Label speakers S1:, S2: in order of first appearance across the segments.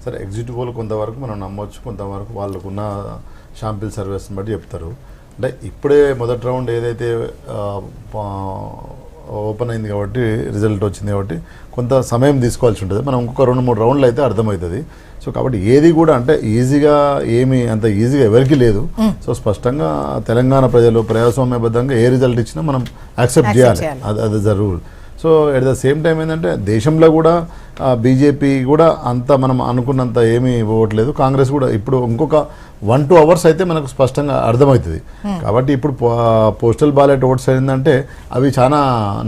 S1: సరే exit poll కొంతవరకు మనం నమ్మొచ్చు, కొంతవరకు వాళ్ళకున్న శాంపిల్ సర్వేస్ని బట్టి చెప్తారు. అంటే ఇప్పుడే మొదటి రౌండ్ ఏదైతే ఓపెన్ అయింది కాబట్టి, రిజల్ట్ వచ్చింది కాబట్టి కొంత సమయం తీసుకోవాల్సి ఉంటుంది. మనం ఇంకొక 2-3 రౌండ్లు అయితే అర్థమవుతుంది. సో కాబట్టి ఏది కూడా అంటే ఈజీగా ఏమి అంత ఈజీగా ఎవరికి లేదు. సో స్పష్టంగా తెలంగాణ ప్రజలు ప్రజాస్వామ్యబద్ధంగా ఏ రిజల్ట్ ఇచ్చినా మనం యాక్సెప్ట్ చేయాలి, అది the rule. So at the same time ఏంటంటే దేశంలో కూడా బీజేపీ కూడా అంత మనం అనుకున్నంత ఏమీ ఇవ్వట్లేదు. కాంగ్రెస్ కూడా ఇప్పుడు ఇంకొక 1-2 అవర్స్ అయితే మనకు స్పష్టంగా అర్థమవుతుంది. కాబట్టి ఇప్పుడు పోస్టల్ బ్యాలెట్ ఓట్స్ ఏంటంటే అవి చాలా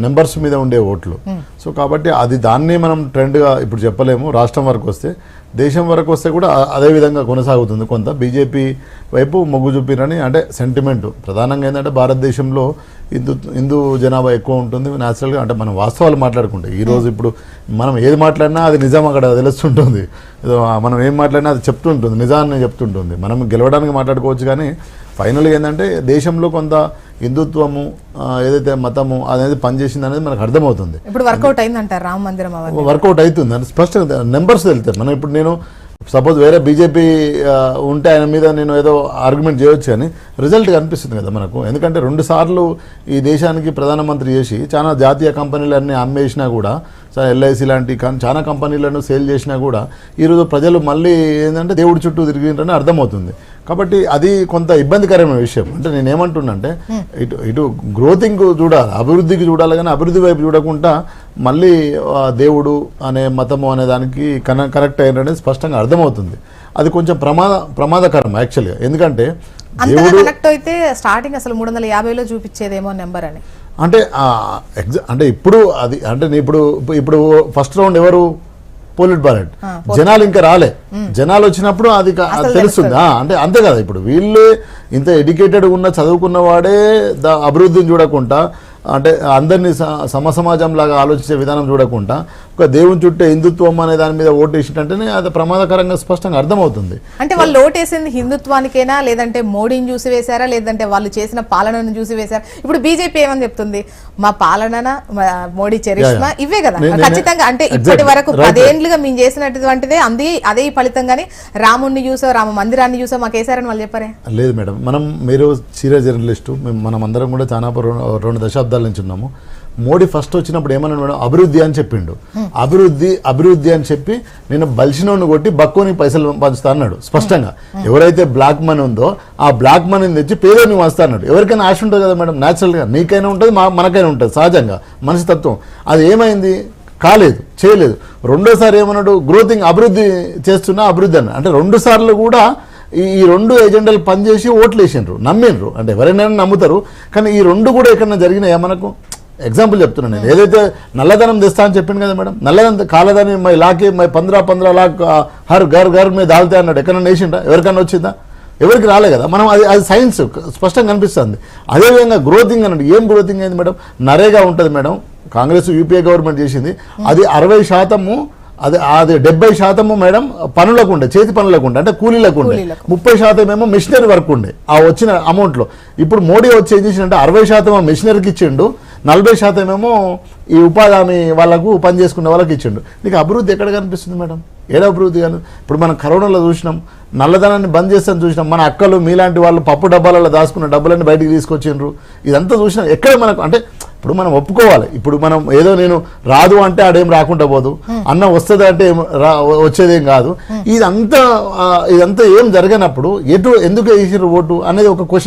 S1: నెంబర్స్ మీద ఉండే ఓట్లు. సో కాబట్టి అది దాన్ని మనం ట్రెండ్గా ఇప్పుడు చెప్పలేము. రాష్ట్రం వరకు వస్తే, దేశం వరకు వస్తే కూడా అదే విధంగా కొనసాగుతుంది. కొంత బీజేపీ వైపు మొగ్గు చూపిరని అంటే సెంటిమెంట్ ప్రధానంగా ఏంటంటే భారతదేశంలో హిందూ జనాభా ఎక్కువ ఉంటుంది న్యాచురల్గా. అంటే మనం వాస్తవాలు మాట్లాడుకుంటే ఈరోజు ఇప్పుడు మనం ఏది మాట్లాడినా అది నిజం అక్కడ తెలుస్తుంటుంది. ఏదో మనం ఏం మాట్లాడినా అది చెప్తుంటుంది, నిజాన్ని చెప్తుంటుంది. మనం గెలవడానికి మాట్లాడుకోవచ్చు, కానీ ఫైనల్గా ఏంటంటే దేశంలో కొంత హిందుత్వము ఏదైతే మతము అనేది పనిచేసింది అనేది మనకు అర్థమవుతుంది.
S2: ఇప్పుడు వర్కౌట్ అయిందంటారు రామ మందిరం,
S1: వర్కౌట్ అవుతుంది అని స్పష్టంగా నెంబర్స్ వెళ్తాయి. మనం ఇప్పుడు నేను సపోజ్ వేరే బీజేపీ ఉంటే ఆయన మీద నేను ఏదో ఆర్గ్యుమెంట్ చేయొచ్చు, కానీ రిజల్ట్ కనిపిస్తుంది కదా మనకు. ఎందుకంటే 2 సార్లు ఈ దేశానికి ప్రధానమంత్రి చేసి చాలా జాతీయ కంపెనీలన్నీ అమ్మేసినా కూడా, ఎల్ఐసి లాంటి చాలా కంపెనీలను సేల్ చేసినా కూడా ఈరోజు ప్రజలు మళ్ళీ ఏంటంటే దేవుడి చుట్టూ తిరిగిందని అర్థమవుతుంది. కాబట్టి అది కొంత ఇబ్బందికరమైన విషయం. అంటే నేనేమంటున్నా అంటే ఇటు గ్రోతింగ్ చూడాలి, అభివృద్ధికి చూడాలి, కానీ అభివృద్ధి వైపు చూడకుండా మళ్ళీ దేవుడు అనే మతము అనే దానికి కనెక్ట్ అయ్యారనేది స్పష్టంగా అర్థమవుతుంది. అది కొంచెం ప్రమాదకరం యాక్చువల్గా. ఎందుకంటే దేవుడు
S2: కనెక్ట్ అయితే స్టార్టింగ్ అసలు 350లో చూపించేదేమో నెంబర్ అని
S1: అంటే ఇప్పుడు అది అంటే ఇప్పుడు ఫస్ట్ రౌండ్ ఎవరు పోలిట్ బ్యాలెట్ జనాలు ఇంకా రాలే. జనాలు వచ్చినప్పుడు అది తెలుస్తుంది. అంటే అంతే కదా, ఇప్పుడు వీళ్ళే ఇంత ఎడ్యుకేటెడ్ ఉన్న చదువుకున్న వాడే అభివృద్ధిని చూడకుండా, అంటే అందరినీ సమసమాజం లాగా ఆలోచించే విధానం చూడకుండా ఒక దేవుని చుట్టే హిందుత్వం అనే దాని మీద ఓటేసినట్టేనే అది ప్రమాదకరంగా స్పష్టంగా అర్థమవుతుంది.
S2: అంటే వాళ్ళు ఓటేసింది హిందుత్వానికైనా, లేదంటే మోడీని చూసి వేశారా, లేదంటే వాళ్ళు చేసిన పాలనను చూసి వేశారా? ఇప్పుడు బీజేపీ ఏమని చెప్తుంది, మా పాలన మోడీ చరిష్మా ఇవే కదా ఖచ్చితంగా. అంటే ఇప్పటి వరకు 10 ఏళ్లుగా మేము చేసినటువంటిదే అదే ఫలితంగానే రాముడిని చూసో రామ మందిరాన్ని చూసో మాకు వేశారని వాళ్ళు చెప్పారే.
S1: లేదు మేడం, మీరు సీరియస్ జర్నలిస్టు, మనం అందరం కూడా చాలా 2 దశాబ్దాల నుంచి ఉన్నాము. మోడీ ఫస్ట్ వచ్చినప్పుడు ఏమన్నాడు మేడం, అభివృద్ధి అని చెప్పిండు. అభివృద్ధి అని చెప్పి నేను బలిసినోని కొట్టి బక్కువని పైసలు పంచుతా అన్నాడు స్పష్టంగా. ఎవరైతే బ్లాక్ మనీ ఉందో ఆ బ్లాక్ మనీని తెచ్చి పేదోని పంచుతా అన్నాడు. ఎవరికైనా ఆశ ఉంటుంది కదా మేడం, న్యాచురల్గా నీకైనా ఉంటుంది, మనకైనా ఉంటుంది, సహజంగా మనిషి తత్వం. అది ఏమైంది, కాలేదు, చేయలేదు. రెండోసారి ఏమన్నాడు, గ్రోతింగ్ అభివృద్ధి చేస్తున్నా అభివృద్ధి అన్న. అంటే 2 సార్లు కూడా ఈ 2 ఎజెండాలు పనిచేసి ఓట్లు వేసిండ్రు, నమ్మిండ్రు. అంటే ఎవరైనా నమ్ముతారు, కానీ ఈ 2 కూడా ఎక్కడన్నా జరిగినాయా మనకు? ఎగ్జాంపుల్ చెప్తున్నాను నేను. ఏదైతే నల్లధనం తెస్తా అని చెప్పింది కదా మేడం, నల్లధనం కాలదని మై లాకే మై 15 లాక్ హర్ ఘర్ మీద దాల్తే అన్నాడు. ఎక్కడన్నా వేసిండా? ఎవరికన్నా వచ్చిందా? ఎవరికి రాలే కదా. మనం అది సైన్స్ స్పష్టంగా కనిపిస్తుంది. అదేవిధంగా గ్రోతింగ్ అన్నాడు. ఏం గ్రోతింగ్ అయింది మేడం? నరేగా ఉంటుంది మేడం, కాంగ్రెస్ యూపీఏ గవర్నమెంట్ చేసింది. అది 60%, అది 70% మేడం పనులకు ఉండే, చేతి పనులకు ఉండే, అంటే కూలీలకు ఉండే. 30% ఏమో మిషనరీ వర్క్ ఉండే ఆ వచ్చిన అమౌంట్లో. ఇప్పుడు మోడీ వచ్చి ఏం చేసిందంటే 60% మిషనరీకి ఇచ్చిండు, 40% ఏమో ఈ ఉపాధి హామీ వాళ్ళకు పని చేసుకునే వాళ్ళకి ఇచ్చిండు. నీకు అభివృద్ధి ఎక్కడ కనిపిస్తుంది మేడం? ఏదో అభివృద్ధి కానీ. ఇప్పుడు మనం కరోనాలో చూసినాం, నల్లధనాన్ని బంద్ చేస్తాను చూసినాం. మన అక్కలు మీలాంటి వాళ్ళు పప్పు డబ్బాలలో దాచుకున్న డబ్బులన్నీ బయటికి తీసుకొచ్చిండ్రు. ఇదంతా చూసినాం. ఎక్కడ మనకు అంటే ఇప్పుడు మనం ఒప్పుకోవాలి. ఇప్పుడు మనం ఏదో నేను రాదు అంటే ఆడేం రాకుండా పోదు, అన్నం వస్తుంది అంటే వచ్చేదేం కాదు. ఇదంతా ఏం జరగనప్పుడు ఎందుకు వేసిర్రు ఓటు అనేది ఒక క్వశ్చన్